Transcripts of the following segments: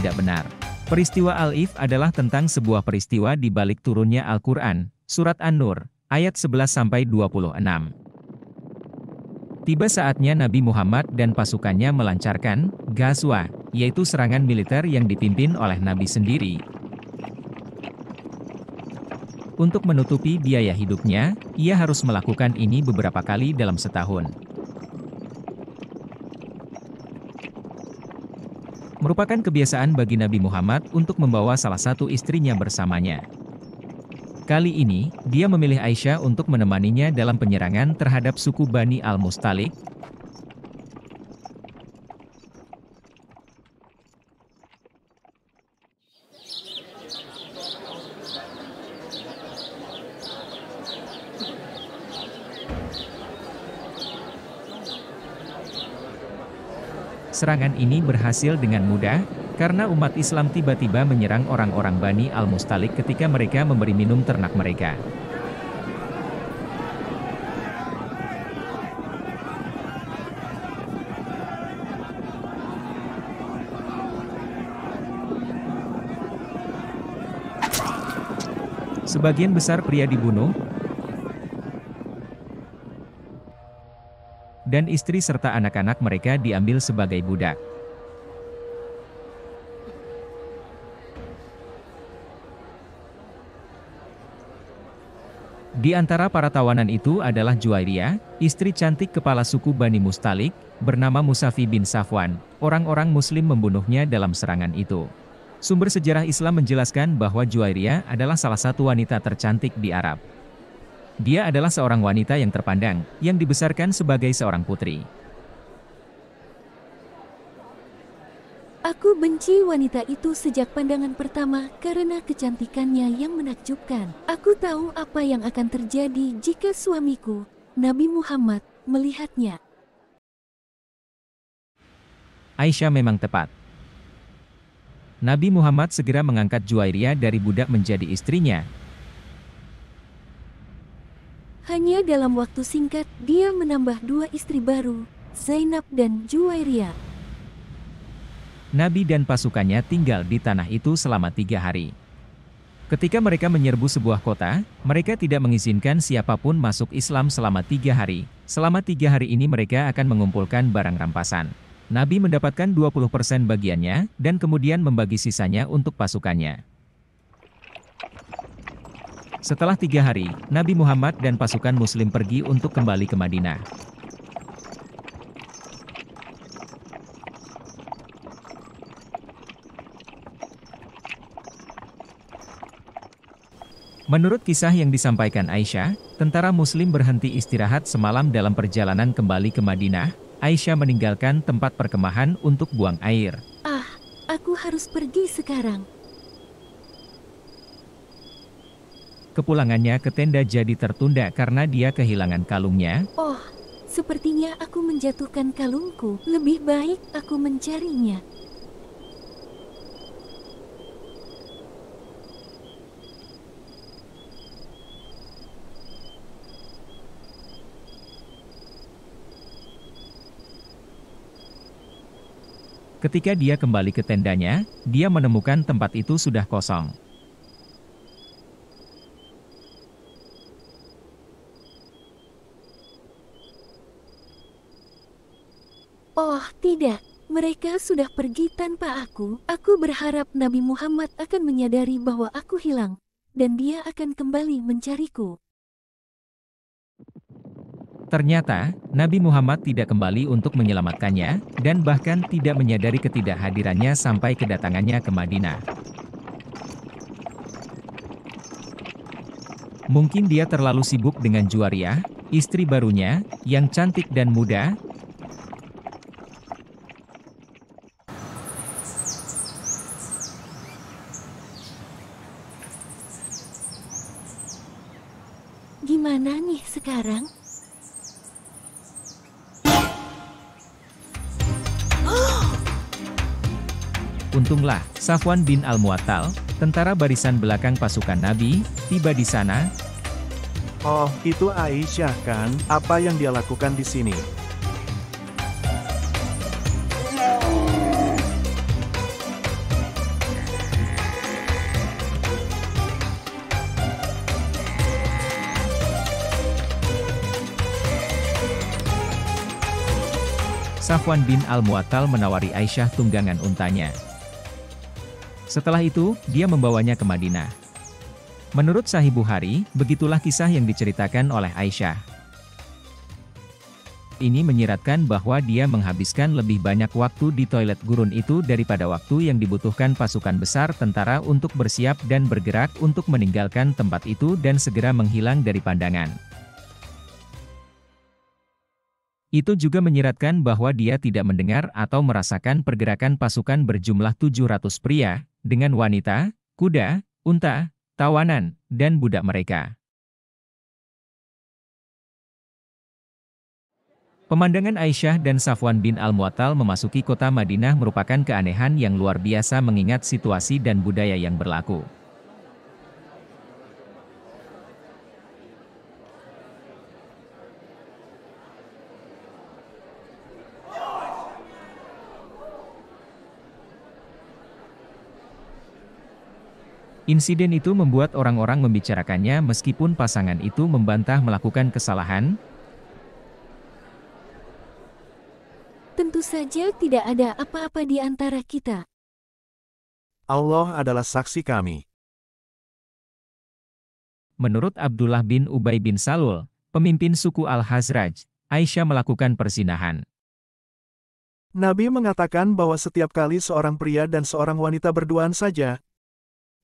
tidak benar. Peristiwa Al-Ifk adalah tentang sebuah peristiwa di balik turunnya Al-Quran, Surat An-Nur, ayat 11-26. Tiba saatnya Nabi Muhammad dan pasukannya melancarkan ghazwah, yaitu serangan militer yang dipimpin oleh Nabi sendiri. Untuk menutupi biaya hidupnya, ia harus melakukan ini beberapa kali dalam setahun. Merupakan kebiasaan bagi Nabi Muhammad untuk membawa salah satu istrinya bersamanya. Kali ini, dia memilih Aisyah untuk menemaninya dalam penyerangan terhadap suku Bani Al-Mustalik. Serangan ini berhasil dengan mudah, karena umat Islam tiba-tiba menyerang orang-orang Bani Al-Mustalik ketika mereka memberi minum ternak mereka. Sebagian besar pria dibunuh, dan istri serta anak-anak mereka diambil sebagai budak. Di antara para tawanan itu adalah Juwairiyah, istri cantik kepala suku Bani Mustalik, bernama Musafi bin Safwan. Orang-orang Muslim membunuhnya dalam serangan itu. Sumber sejarah Islam menjelaskan bahwa Juwairiyah adalah salah satu wanita tercantik di Arab. Dia adalah seorang wanita yang terpandang, yang dibesarkan sebagai seorang putri. Aku benci wanita itu sejak pandangan pertama karena kecantikannya yang menakjubkan. Aku tahu apa yang akan terjadi jika suamiku, Nabi Muhammad, melihatnya. Aisyah memang tepat. Nabi Muhammad segera mengangkat Juwairiyah dari budak menjadi istrinya. Hanya dalam waktu singkat, dia menambah 2 istri baru, Zainab dan Juwairiyah. Nabi dan pasukannya tinggal di tanah itu selama 3 hari. Ketika mereka menyerbu sebuah kota, mereka tidak mengizinkan siapapun masuk Islam selama 3 hari. Selama 3 hari ini mereka akan mengumpulkan barang rampasan. Nabi mendapatkan 20% bagiannya, dan kemudian membagi sisanya untuk pasukannya. Setelah 3 hari, Nabi Muhammad dan pasukan Muslim pergi untuk kembali ke Madinah. Menurut kisah yang disampaikan Aisyah, tentara Muslim berhenti istirahat semalam dalam perjalanan kembali ke Madinah. Aisyah meninggalkan tempat perkemahan untuk buang air. Aku harus pergi sekarang. Kepulangannya ke tenda jadi tertunda karena dia kehilangan kalungnya. Sepertinya aku menjatuhkan kalungku. Lebih baik aku mencarinya. Ketika dia kembali ke tendanya, dia menemukan tempat itu sudah kosong. Oh, tidak. Mereka sudah pergi tanpa aku. Aku berharap Nabi Muhammad akan menyadari bahwa aku hilang, dan dia akan kembali mencariku. Ternyata, Nabi Muhammad tidak kembali untuk menyelamatkannya, dan bahkan tidak menyadari ketidakhadirannya sampai kedatangannya ke Madinah. Mungkin dia terlalu sibuk dengan Juwairiyah, istri barunya, yang cantik dan muda. Gimana nih sekarang? Untunglah, Safwan bin Al-Mu'attal, tentara barisan belakang pasukan Nabi, tiba di sana. Oh, itu Aisyah kan? Apa yang dia lakukan di sini? Safwan bin Al-Mu'attal menawari Aisyah tunggangan untanya. Setelah itu, dia membawanya ke Madinah. Menurut Sahih Bukhari, begitulah kisah yang diceritakan oleh Aisyah. Ini menyiratkan bahwa dia menghabiskan lebih banyak waktu di toilet gurun itu daripada waktu yang dibutuhkan pasukan besar tentara untuk bersiap dan bergerak untuk meninggalkan tempat itu dan segera menghilang dari pandangan. Itu juga menyiratkan bahwa dia tidak mendengar atau merasakan pergerakan pasukan berjumlah 700 pria, dengan wanita, kuda, unta, tawanan, dan budak mereka. Pemandangan Aisyah dan Safwan bin Al-Mu'attal memasuki kota Madinah merupakan keanehan yang luar biasa mengingat situasi dan budaya yang berlaku. Insiden itu membuat orang-orang membicarakannya meskipun pasangan itu membantah melakukan kesalahan. Tentu saja tidak ada apa-apa di antara kita. Allah adalah saksi kami. Menurut Abdullah bin Ubay bin Salul, pemimpin suku Al-Hazraj, Aisyah melakukan perzinahan. Nabi mengatakan bahwa setiap kali seorang pria dan seorang wanita berduaan saja,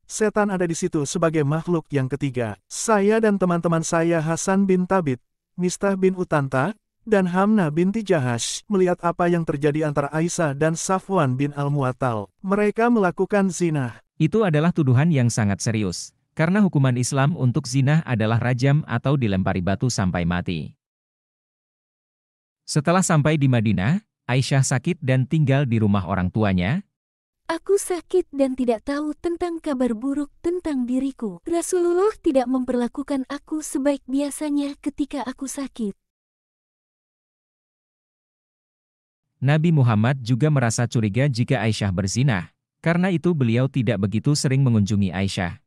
setan ada di situ sebagai makhluk yang ketiga. Saya dan teman-teman saya Hasan bin Thabit, Mistah bin Utanta, dan Hamnah binti Jahash melihat apa yang terjadi antara Aisyah dan Safwan bin Al-Mu'attal. Mereka melakukan zina. Itu adalah tuduhan yang sangat serius, karena hukuman Islam untuk zina adalah rajam atau dilempari batu sampai mati. Setelah sampai di Madinah, Aisyah sakit dan tinggal di rumah orang tuanya. Aku sakit dan tidak tahu tentang kabar buruk tentang diriku. Rasulullah tidak memperlakukan aku sebaik biasanya ketika aku sakit. Nabi Muhammad juga merasa curiga jika Aisyah berzinah. Karena itu beliau tidak begitu sering mengunjungi Aisyah.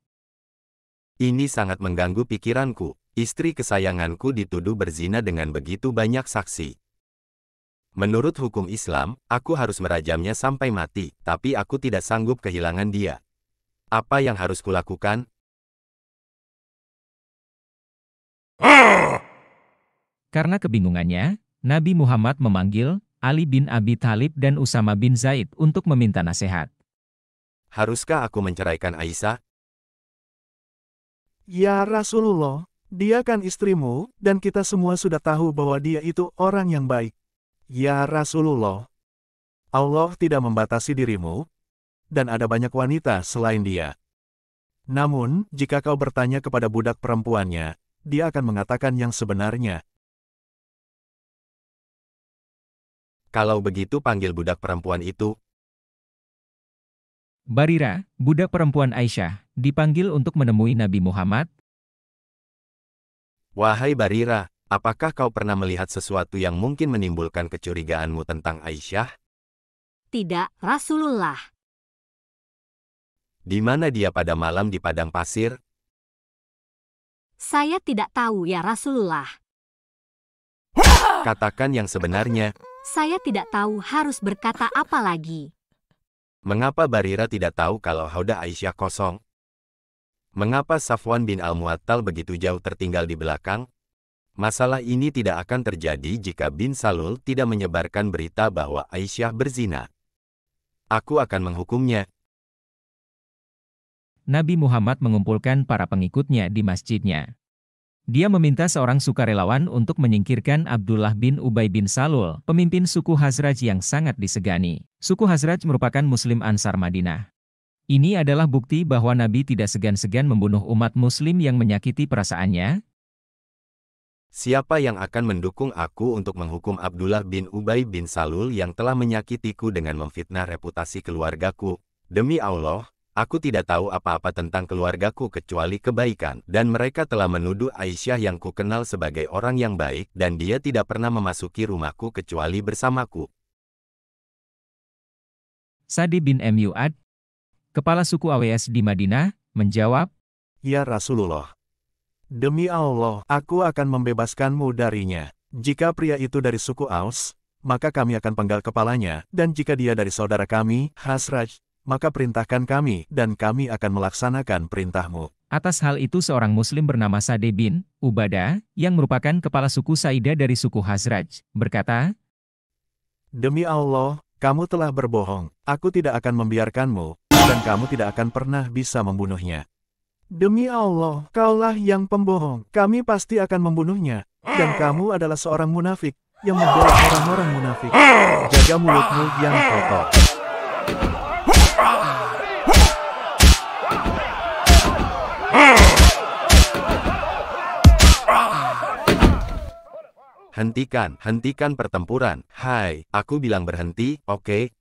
Ini sangat mengganggu pikiranku. Istri kesayanganku dituduh berzina dengan begitu banyak saksi. Menurut hukum Islam, aku harus merajamnya sampai mati, tapi aku tidak sanggup kehilangan dia. Apa yang harus kulakukan? Karena kebingungannya, Nabi Muhammad memanggil Ali bin Abi Thalib dan Usama bin Zaid untuk meminta nasihat. Haruskah aku menceraikan Aisyah? Ya Rasulullah, dia kan istrimu, dan kita semua sudah tahu bahwa dia itu orang yang baik. Ya Rasulullah, Allah tidak membatasi dirimu, dan ada banyak wanita selain dia. Namun, jika kau bertanya kepada budak perempuannya, dia akan mengatakan yang sebenarnya. Kalau begitu panggil budak perempuan itu. Barira, budak perempuan Aisyah, dipanggil untuk menemui Nabi Muhammad. Wahai Barira, apakah kau pernah melihat sesuatu yang mungkin menimbulkan kecurigaanmu tentang Aisyah? Tidak, Rasulullah. Di mana dia pada malam di padang pasir? Saya tidak tahu ya Rasulullah. Katakan yang sebenarnya. Saya tidak tahu harus berkata apa lagi. Mengapa Barira tidak tahu kalau haudah Aisyah kosong? Mengapa Safwan bin Al-Mu'attal begitu jauh tertinggal di belakang? Masalah ini tidak akan terjadi jika bin Salul tidak menyebarkan berita bahwa Aisyah berzina. Aku akan menghukumnya. Nabi Muhammad mengumpulkan para pengikutnya di masjidnya. Dia meminta seorang sukarelawan untuk menyingkirkan Abdullah bin Ubay bin Salul, pemimpin suku Hazraj yang sangat disegani. Suku Hazraj merupakan Muslim Ansar Madinah. Ini adalah bukti bahwa Nabi tidak segan-segan membunuh umat Muslim yang menyakiti perasaannya. Siapa yang akan mendukung aku untuk menghukum Abdullah bin Ubay bin Salul yang telah menyakitiku dengan memfitnah reputasi keluargaku? Demi Allah, aku tidak tahu apa-apa tentang keluargaku kecuali kebaikan, dan mereka telah menuduh Aisyah yang kukenal sebagai orang yang baik, dan dia tidak pernah memasuki rumahku kecuali bersamaku. Sadi bin Mu'ad, kepala suku Aws di Madinah, menjawab, Ya Rasulullah, demi Allah, aku akan membebaskanmu darinya. Jika pria itu dari suku Aus, maka kami akan penggal kepalanya, dan jika dia dari saudara kami, Khazraj, maka perintahkan kami, dan kami akan melaksanakan perintahmu. Atas hal itu seorang muslim bernama Sa'd bin Ubadah, yang merupakan kepala suku Saidah dari suku Khazraj, berkata, Demi Allah, kamu telah berbohong, aku tidak akan membiarkanmu, dan kamu tidak akan pernah bisa membunuhnya. Demi Allah, kaulah yang pembohong, kami pasti akan membunuhnya, dan kamu adalah seorang munafik, yang membela orang-orang munafik. Jaga mulutmu yang kotor. Hentikan pertempuran. Hai, aku bilang berhenti, oke?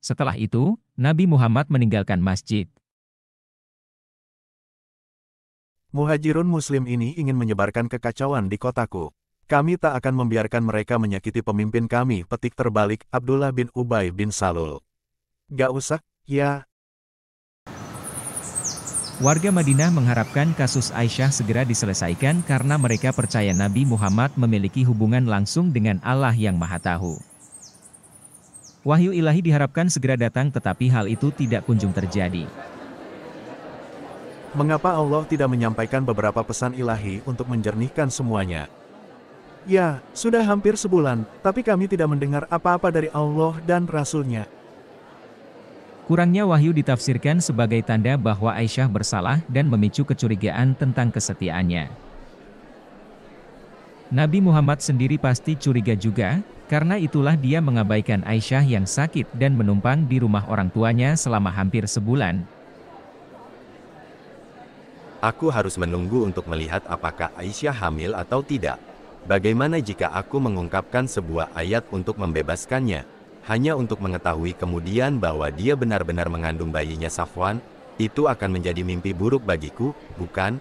Setelah itu, Nabi Muhammad meninggalkan masjid. Muhajirun muslim ini ingin menyebarkan kekacauan di kotaku. Kami tak akan membiarkan mereka menyakiti pemimpin kami. Petik terbalik, Abdullah bin Ubay bin Salul. Gak usah, ya. Warga Madinah mengharapkan kasus Aisyah segera diselesaikan karena mereka percaya Nabi Muhammad memiliki hubungan langsung dengan Allah yang Maha Tahu. Wahyu ilahi diharapkan segera datang tetapi hal itu tidak kunjung terjadi. Mengapa Allah tidak menyampaikan beberapa pesan ilahi untuk menjernihkan semuanya? Ya, sudah hampir sebulan, tapi kami tidak mendengar apa-apa dari Allah dan Rasul-Nya. Kurangnya wahyu ditafsirkan sebagai tanda bahwa Aisyah bersalah dan memicu kecurigaan tentang kesetiaannya. Nabi Muhammad sendiri pasti curiga juga, karena itulah dia mengabaikan Aisyah yang sakit dan menumpang di rumah orang tuanya selama hampir sebulan. Aku harus menunggu untuk melihat apakah Aisyah hamil atau tidak. Bagaimana jika aku mengungkapkan sebuah ayat untuk membebaskannya? Hanya untuk mengetahui kemudian bahwa dia benar-benar mengandung bayinya Safwan, itu akan menjadi mimpi buruk bagiku, bukan?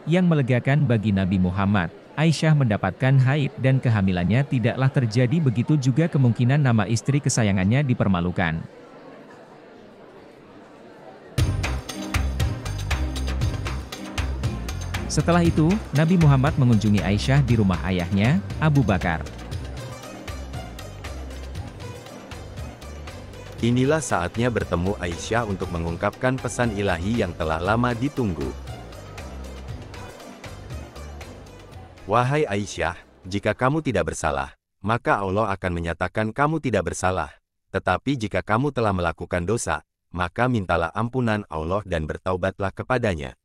Yang melegakan bagi Nabi Muhammad, Aisyah mendapatkan haid dan kehamilannya tidaklah terjadi, begitu juga kemungkinan nama istri kesayangannya dipermalukan. Setelah itu, Nabi Muhammad mengunjungi Aisyah di rumah ayahnya, Abu Bakar. Inilah saatnya bertemu Aisyah untuk mengungkapkan pesan ilahi yang telah lama ditunggu. Wahai Aisyah, jika kamu tidak bersalah, maka Allah akan menyatakan kamu tidak bersalah. Tetapi jika kamu telah melakukan dosa, maka mintalah ampunan Allah dan bertaubatlah kepadanya.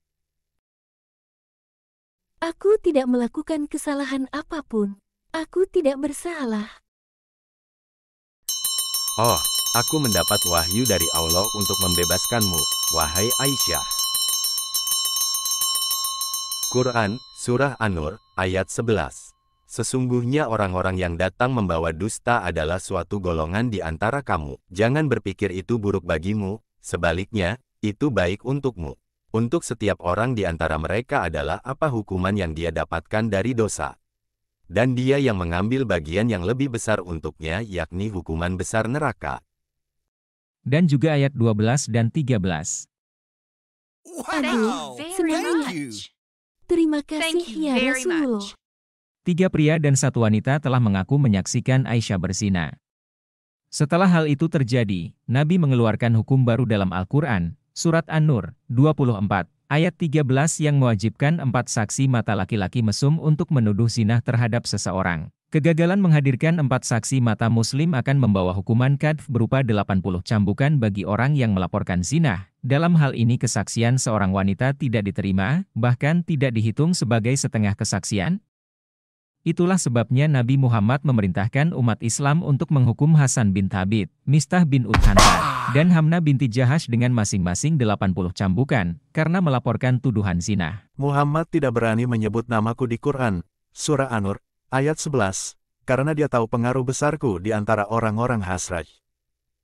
Aku tidak melakukan kesalahan apapun. Aku tidak bersalah. Oh, aku mendapat wahyu dari Allah untuk membebaskanmu, wahai Aisyah. Quran, Surah An-Nur, ayat 11. Sesungguhnya orang-orang yang datang membawa dusta adalah suatu golongan di antara kamu. Jangan berpikir itu buruk bagimu, sebaliknya, itu baik untukmu. Untuk setiap orang di antara mereka adalah apa hukuman yang dia dapatkan dari dosa. Dan dia yang mengambil bagian yang lebih besar untuknya, yakni hukuman besar neraka. Dan juga ayat 12 dan 13. Aduh, senangnya. Terima kasih ya Rasulullah. 3 pria dan 1 wanita telah mengaku menyaksikan Aisyah berzina. Setelah hal itu terjadi, Nabi mengeluarkan hukum baru dalam Al-Quran, Surat An-Nur, 24, ayat 13 yang mewajibkan 4 saksi mata laki-laki mesum untuk menuduh zina terhadap seseorang. Kegagalan menghadirkan 4 saksi mata muslim akan membawa hukuman qadf berupa 80 cambukan bagi orang yang melaporkan zina. Dalam hal ini kesaksian seorang wanita tidak diterima, bahkan tidak dihitung sebagai setengah kesaksian. Itulah sebabnya Nabi Muhammad memerintahkan umat Islam untuk menghukum Hasan bin Thabit, Mistah bin Uthanah, dan Hamnah binti Jahash dengan masing-masing 80 cambukan, karena melaporkan tuduhan zina. Muhammad tidak berani menyebut namaku di Quran, Surah An-Nur, ayat 11, karena dia tahu pengaruh besarku di antara orang-orang Khazraj.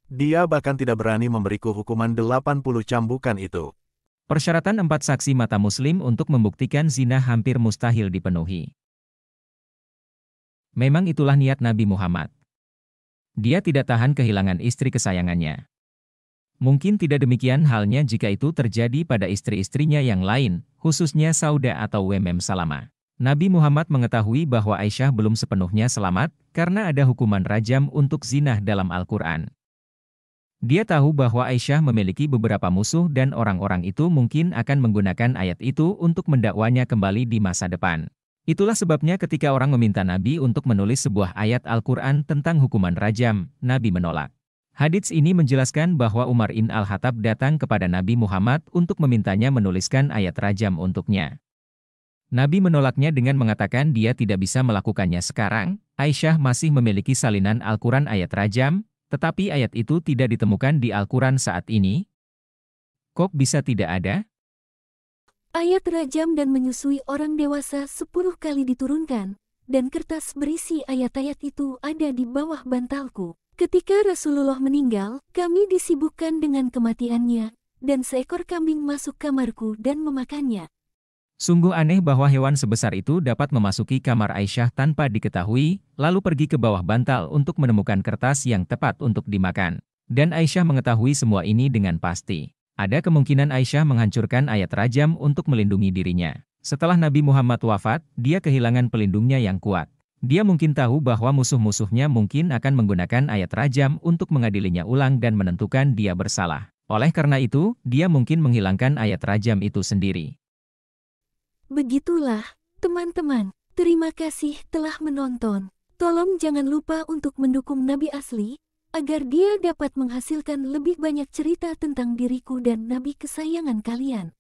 Dia bahkan tidak berani memberiku hukuman 80 cambukan itu. Persyaratan 4 saksi mata muslim untuk membuktikan zina hampir mustahil dipenuhi. Memang itulah niat Nabi Muhammad. Dia tidak tahan kehilangan istri kesayangannya. Mungkin tidak demikian halnya jika itu terjadi pada istri-istrinya yang lain, khususnya Sauda atau Salama. Nabi Muhammad mengetahui bahwa Aisyah belum sepenuhnya selamat, karena ada hukuman rajam untuk zina dalam Al-Quran. Dia tahu bahwa Aisyah memiliki beberapa musuh dan orang-orang itu mungkin akan menggunakan ayat itu untuk mendakwanya kembali di masa depan. Itulah sebabnya ketika orang meminta Nabi untuk menulis sebuah ayat Al-Quran tentang hukuman rajam, Nabi menolak. Hadits ini menjelaskan bahwa Umar bin Al-Khattab datang kepada Nabi Muhammad untuk memintanya menuliskan ayat rajam untuknya. Nabi menolaknya dengan mengatakan dia tidak bisa melakukannya sekarang. Aisyah masih memiliki salinan Al-Quran ayat rajam, tetapi ayat itu tidak ditemukan di Al-Quran saat ini. Kok bisa tidak ada? Ayat rajam dan menyusui orang dewasa 10 kali diturunkan, dan kertas berisi ayat-ayat itu ada di bawah bantalku. Ketika Rasulullah meninggal, kami disibukkan dengan kematiannya, dan seekor kambing masuk kamarku dan memakannya. Sungguh aneh bahwa hewan sebesar itu dapat memasuki kamar Aisyah tanpa diketahui, lalu pergi ke bawah bantal untuk menemukan kertas yang tepat untuk dimakan. Dan Aisyah mengetahui semua ini dengan pasti. Ada kemungkinan Aisyah menghancurkan ayat rajam untuk melindungi dirinya. Setelah Nabi Muhammad wafat, dia kehilangan pelindungnya yang kuat. Dia mungkin tahu bahwa musuh-musuhnya mungkin akan menggunakan ayat rajam untuk mengadilinya ulang dan menentukan dia bersalah. Oleh karena itu, dia mungkin menghilangkan ayat rajam itu sendiri. Begitulah, teman-teman. Terima kasih telah menonton. Tolong jangan lupa untuk mendukung Nabi asli, agar dia dapat menghasilkan lebih banyak cerita tentang diriku dan Nabi kesayangan kalian.